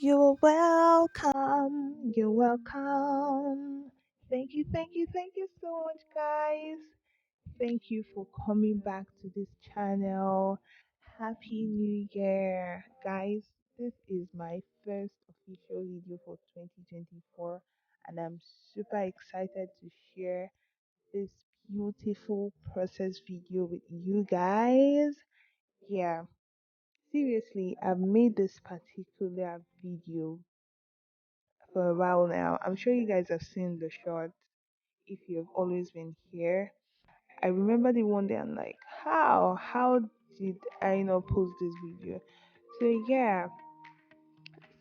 You're welcome. You're welcome. Thank you so much, guys. Thank you for coming back to this channel. Happy New Year, guys. This is my first official video for 2024, and I'm super excited to share this beautiful process video with you guys. Yeah, seriously, I've made this particular video for a while now. I'm sure you guys have seen the short if you've always been here. I remember the one day I'm like, how did I not post this video? So yeah,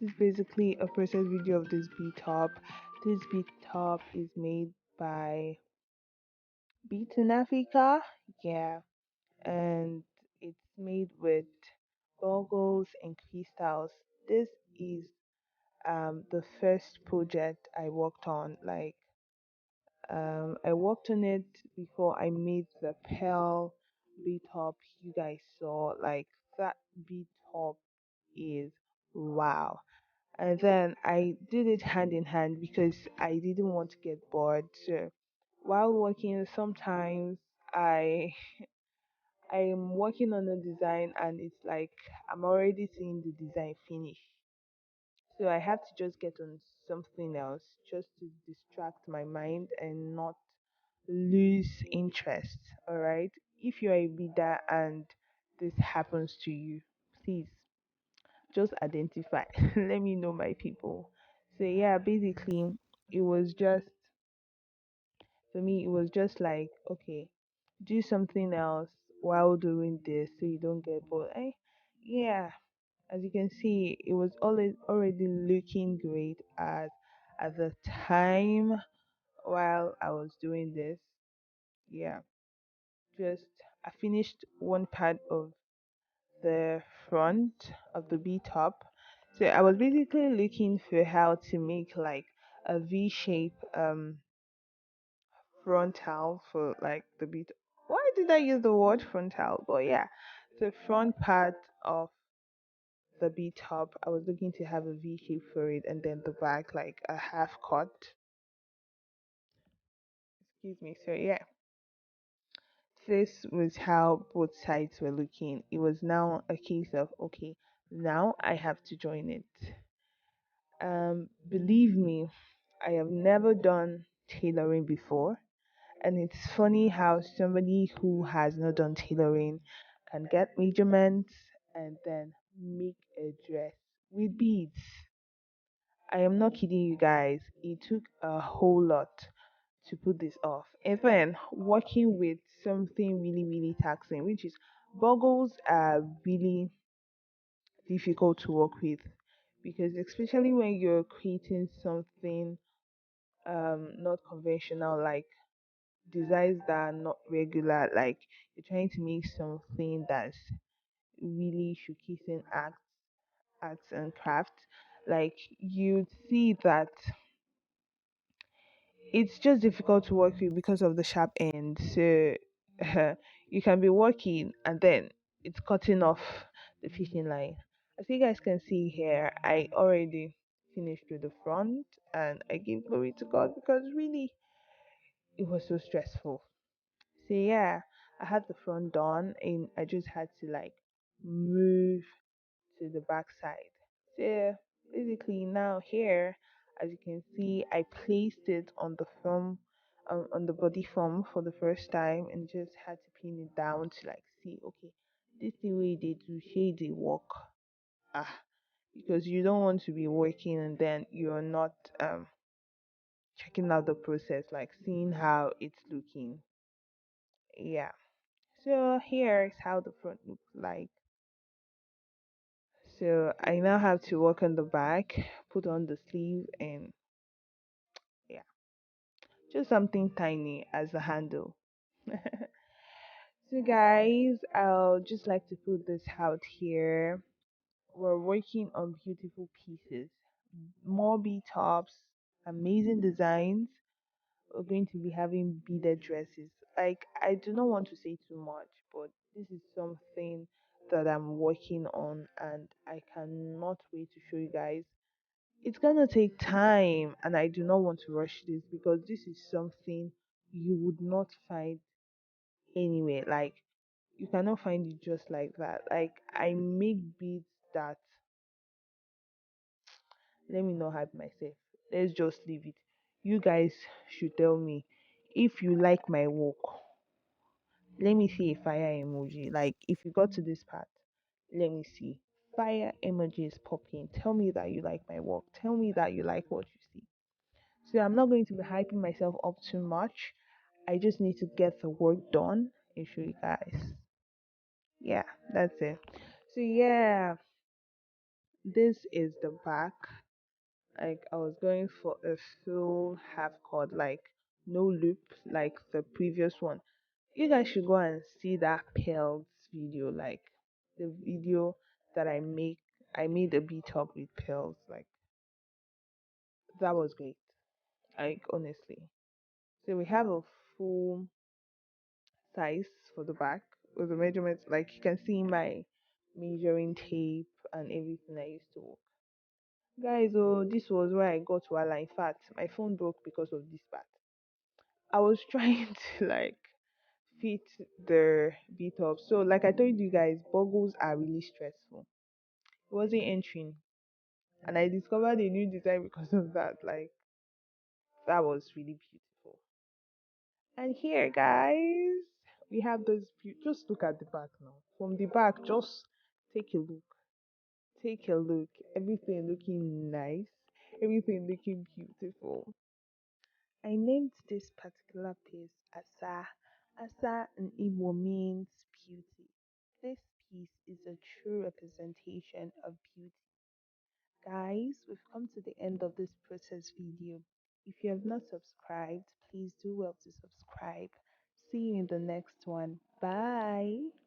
this is basically a process video of this bead top. This bead top is made by Beats in Africa. Yeah, and it's made with bugles and crystals. This is the first project I worked on. Like I worked on it before I made the pearl bead top you guys saw. Like that bead top is wow. And then I did it hand in hand because I didn't want to get bored. So while working, sometimes I I am working on a design and it's like I'm already seeing the design finish. So I have to just get on something else just to distract my mind and not lose interest. All right. If you're a bidder and this happens to you, please just identify. Let me know, my people. So yeah, basically it was just for me, it was just like, okay, do something else while doing this so you don't get bored. Yeah, as you can see, it was already looking great at the time while I was doing this. Yeah, just I finished one part of the front of the B top. So I was basically looking for how to make like a V shape frontal for like the B. Why did I use the word frontal? But yeah, the front part of the B top, I was looking to have a V shape for it, and then the back like a half cut. Excuse me. So yeah, this was how both sides were looking. It was now a case of okay, now I have to join it. Believe me, I have never done tailoring before, and it's funny how somebody who has not done tailoring can get measurements and then make a dress with beads. I am not kidding you guys. It took a whole lot to put this off. And then working with something really, really taxing, which is bogles are really difficult to work with because especially when you're creating something not conventional like designs that are not regular, like you're trying to make something that's really showcasing arts and crafts, like you see that it's just difficult to work with because of the sharp end. So you can be working and then it's cutting off the fishing line. As you guys can see here, I already finished with the front and I give glory to God because really it was so stressful. So yeah, I had the front done and I just had to like move to the back side. So basically now here, as you can see, I placed it on the foam, on the body foam for the first time and just had to pin it down to like see, okay, this the way they do shade they work. Ah, because you don't want to be working and then you're not checking out the process, like seeing how it's looking. Yeah. So here is how the front looks like. So I now have to work on the back, put on the sleeve, and yeah, just something tiny as a handle. So guys, I'll just like to put this out here. We're working on beautiful pieces, more B tops, amazing designs. We're going to be having beaded dresses. Like I do not want to say too much, but this is something that I'm working on and I cannot wait to show you guys. It's gonna take time, and I do not want to rush this because this is something you would not find anywhere. Like, you cannot find it just like that. Like, I make beads that, let me not hype myself. Let's just leave it. You guys should tell me if you like my work. Let me see a fire emoji. Like, if you got to this part, let me see. Fire emojis popping. Tell me that you like my work. Tell me that you like what you see. So I'm not going to be hyping myself up too much. I just need to get the work done and show you guys. Yeah, that's it. So yeah, this is the back. Like, I was going for a full half cord, like no loop, like the previous one. You guys should go and see that pearls video, like the video that I made a beat up with pearls. Like, that was great. Like, honestly. So we have a full size for the back with the measurements. Like, you can see my measuring tape and everything I used to work. Guys, oh, this was where I got while in fact my phone broke because of this part. I was trying to like fit the beat up. So like I told you guys, bugles are really stressful. It wasn't entering. And I discovered a new design because of that. Like, that was really beautiful. And here, guys, we have those. Just look at the back now. From the back, just take a look. Take a look. Everything looking nice. Everything looking beautiful. I named this particular piece Asa. Asa in Igbo means beauty. This piece is a true representation of beauty. Guys, we've come to the end of this process video. If you have not subscribed, please do well to subscribe. See you in the next one. Bye.